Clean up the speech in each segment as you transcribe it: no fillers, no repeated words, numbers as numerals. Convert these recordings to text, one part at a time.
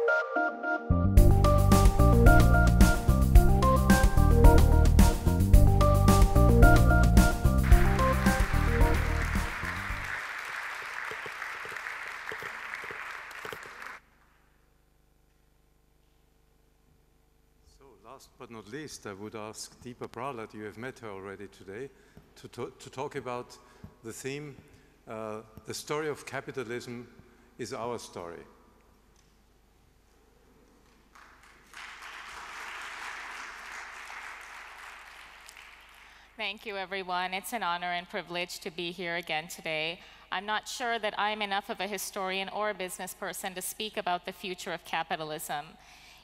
Last but not least, I would ask Deepa Prahalad, you have met her already today, to talk about the theme, the story of capitalism is our story. Thank you, everyone. It's an honor and privilege to be here again today. I'm not sure that I'm enough of a historian or a business person to speak about the future of capitalism.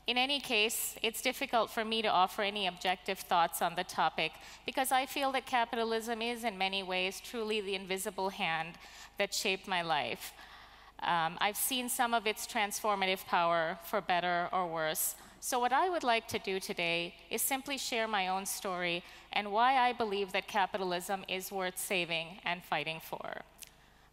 In any case, it's difficult for me to offer any objective thoughts on the topic because I feel that capitalism is in many ways truly the invisible hand that shaped my life. I've seen some of its transformative power for better or worse. So what I would like to do today is simply share my own story and why I believe that capitalism is worth saving and fighting for.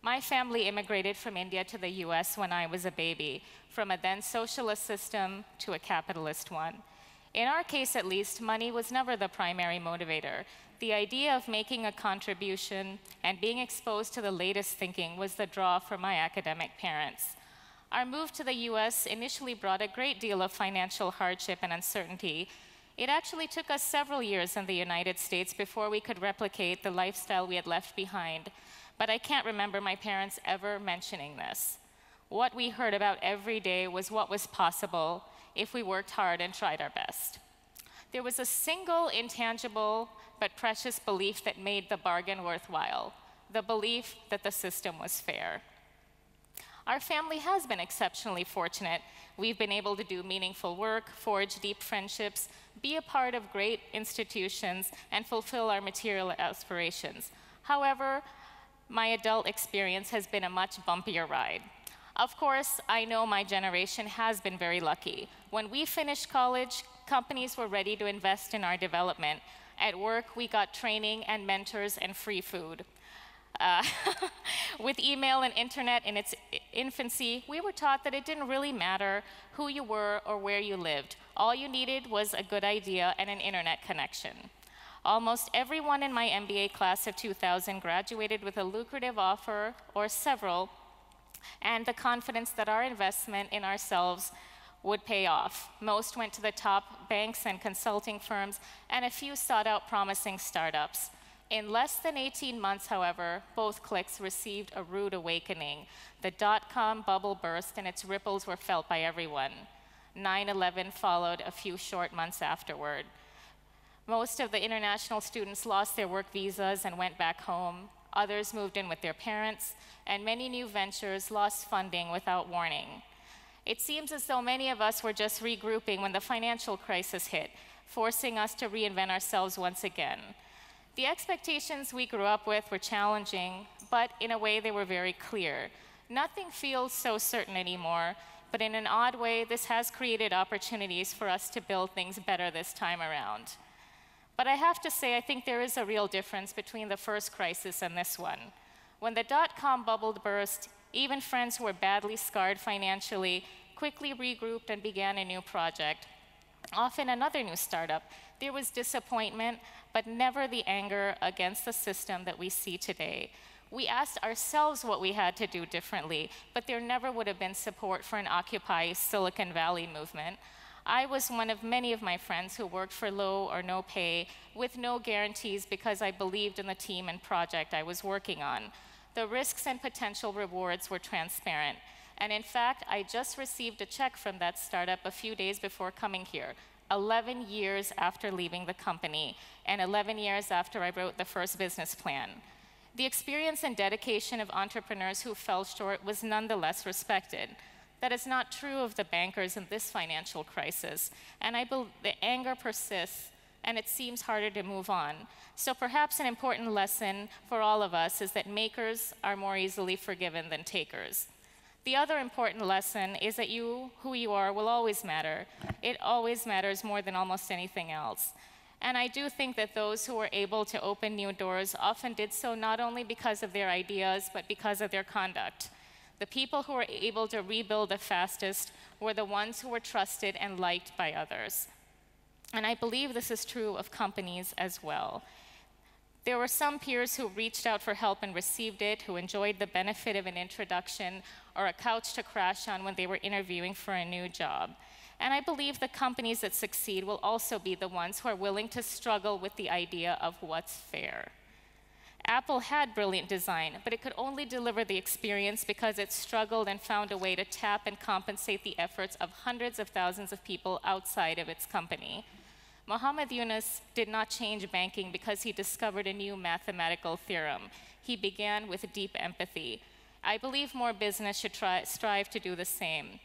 My family immigrated from India to the US when I was a baby, from a then socialist system to a capitalist one. In our case, at least, money was never the primary motivator. The idea of making a contribution and being exposed to the latest thinking was the draw for my academic parents. Our move to the US initially brought a great deal of financial hardship and uncertainty. It actually took us several years in the United States before we could replicate the lifestyle we had left behind. But I can't remember my parents ever mentioning this. What we heard about every day was what was possible if we worked hard and tried our best. There was a single intangible but precious belief that made the bargain worthwhile, the belief that the system was fair. Our family has been exceptionally fortunate. We've been able to do meaningful work, forge deep friendships, be a part of great institutions, and fulfill our material aspirations. However, my adult experience has been a much bumpier ride. Of course, I know my generation has been very lucky. When we finished college, companies were ready to invest in our development. At work, we got training and mentors and free food. With email and internet in its infancy, we were taught that it didn't really matter who you were or where you lived. All you needed was a good idea and an internet connection. Almost everyone in my MBA class of 2000 graduated with a lucrative offer or several, and the confidence that our investment in ourselves would pay off. Most went to the top banks and consulting firms, and a few sought out promising startups. In less than 18 months, however, both cliques received a rude awakening. The dot-com bubble burst, and its ripples were felt by everyone. 9/11 followed a few short months afterward. Most of the international students lost their work visas and went back home. Others moved in with their parents, and many new ventures lost funding without warning. It seems as though many of us were just regrouping when the financial crisis hit, forcing us to reinvent ourselves once again. The expectations we grew up with were challenging, but in a way they were very clear. Nothing feels so certain anymore, but in an odd way, this has created opportunities for us to build things better this time around. But I have to say, I think there is a real difference between the first crisis and this one. When the dot-com bubble burst, even friends who were badly scarred financially quickly regrouped and began a new project, often another new startup. There was disappointment, but never the anger against the system that we see today. We asked ourselves what we had to do differently, but there never would have been support for an Occupy Silicon Valley movement. I was one of many of my friends who worked for low or no pay with no guarantees because I believed in the team and project I was working on. The risks and potential rewards were transparent. And in fact, I just received a check from that startup a few days before coming here, 11 years after leaving the company, and 11 years after I wrote the first business plan. The experience and dedication of entrepreneurs who fell short was nonetheless respected. That is not true of the bankers in this financial crisis, and I believe the anger persists, and it seems harder to move on. So perhaps an important lesson for all of us is that makers are more easily forgiven than takers. The other important lesson is that who you are will always matter. It always matters more than almost anything else. And I do think that those who were able to open new doors often did so not only because of their ideas, but because of their conduct. The people who were able to rebuild the fastest were the ones who were trusted and liked by others. And I believe this is true of companies as well. There were some peers who reached out for help and received it, who enjoyed the benefit of an introduction or a couch to crash on when they were interviewing for a new job. And I believe the companies that succeed will also be the ones who are willing to struggle with the idea of what's fair. Apple had brilliant design, but it could only deliver the experience because it struggled and found a way to tap and compensate the efforts of hundreds of thousands of people outside of its company. Muhammad Yunus did not change banking because he discovered a new mathematical theorem. He began with deep empathy. I believe more business should strive to do the same.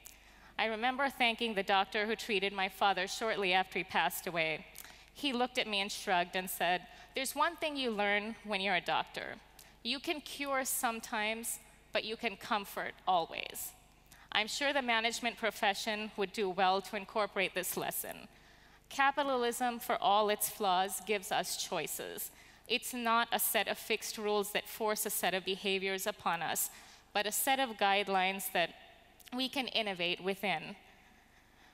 I remember thanking the doctor who treated my father shortly after he passed away. He looked at me and shrugged and said, "There's one thing you learn when you're a doctor. You can cure sometimes, but you can comfort always." I'm sure the management profession would do well to incorporate this lesson. Capitalism, for all its flaws, gives us choices. It's not a set of fixed rules that force a set of behaviors upon us, but a set of guidelines that we can innovate within.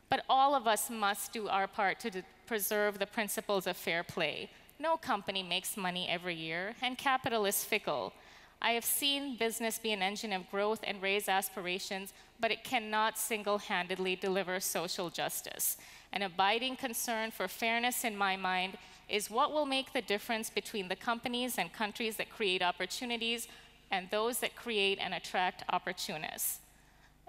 But all of us must do our part to preserve the principles of fair play. No company makes money every year, and capital is fickle. I have seen business be an engine of growth and raise aspirations, but it cannot single-handedly deliver social justice. An abiding concern for fairness, in my mind, is what will make the difference between the companies and countries that create opportunities and those that create and attract opportunists.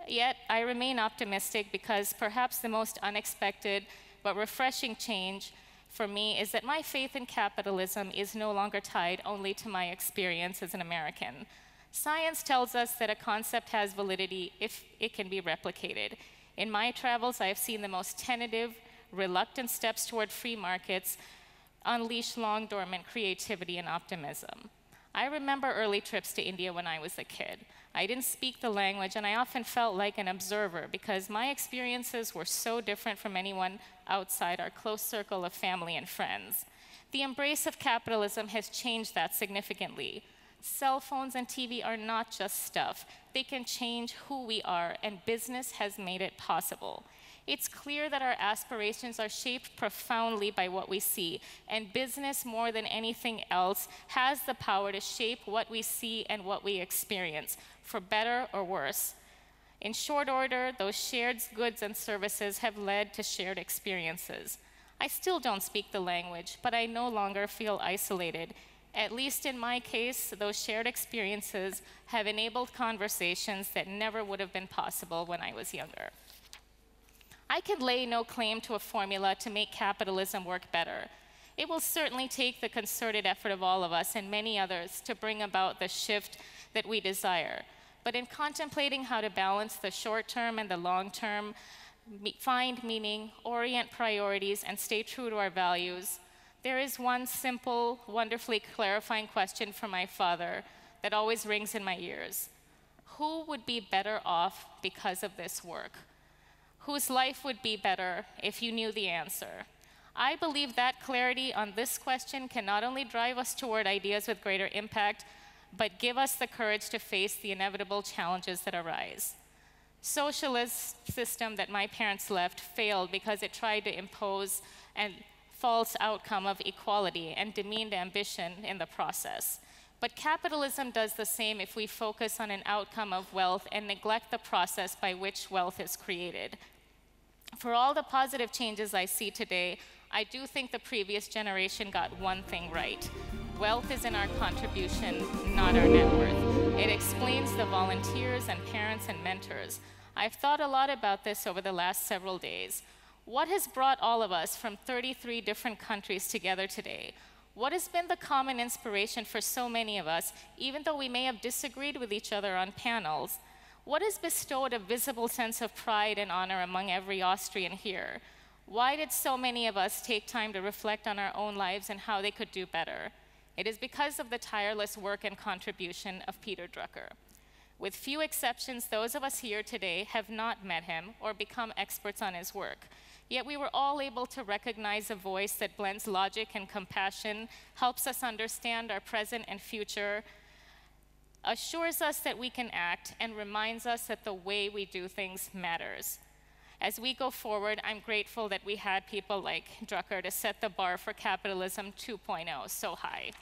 Yet, I remain optimistic because perhaps the most unexpected but refreshing change for me is that my faith in capitalism is no longer tied only to my experience as an American. Science tells us that a concept has validity if it can be replicated. In my travels, I have seen the most tentative, reluctant steps toward free markets unleash long dormant creativity and optimism. I remember early trips to India when I was a kid. I didn't speak the language, and I often felt like an observer because my experiences were so different from anyone outside our close circle of family and friends. The embrace of capitalism has changed that significantly. Cell phones and TV are not just stuff. They can change who we are, and business has made it possible. It's clear that our aspirations are shaped profoundly by what we see, and business, more than anything else, has the power to shape what we see and what we experience, for better or worse. In short order, those shared goods and services have led to shared experiences. I still don't speak the language, but I no longer feel isolated. At least in my case, those shared experiences have enabled conversations that never would have been possible when I was younger. I could lay no claim to a formula to make capitalism work better. It will certainly take the concerted effort of all of us and many others to bring about the shift that we desire. But in contemplating how to balance the short term and the long term, find meaning, orient priorities, and stay true to our values, there is one simple, wonderfully clarifying question from my father that always rings in my ears. Who would be better off because of this work? Whose life would be better if you knew the answer? I believe that clarity on this question can not only drive us toward ideas with greater impact, but give us the courage to face the inevitable challenges that arise. Socialist system that my parents left failed because it tried to impose a false outcome of equality and demeaned ambition in the process. But capitalism does the same if we focus on an outcome of wealth and neglect the process by which wealth is created. For all the positive changes I see today, I do think the previous generation got one thing right. Wealth is in our contribution, not our net worth. It explains the volunteers and parents and mentors. I've thought a lot about this over the last several days. What has brought all of us from 33 different countries together today? What has been the common inspiration for so many of us, even though we may have disagreed with each other on panels? What has bestowed a visible sense of pride and honor among every Austrian here? Why did so many of us take time to reflect on our own lives and how they could do better? It is because of the tireless work and contribution of Peter Drucker. With few exceptions, those of us here today have not met him or become experts on his work. Yet we were all able to recognize a voice that blends logic and compassion, helps us understand our present and future, assures us that we can act, and reminds us that the way we do things matters. As we go forward, I'm grateful that we had people like Drucker to set the bar for Capitalism 2.0 so high.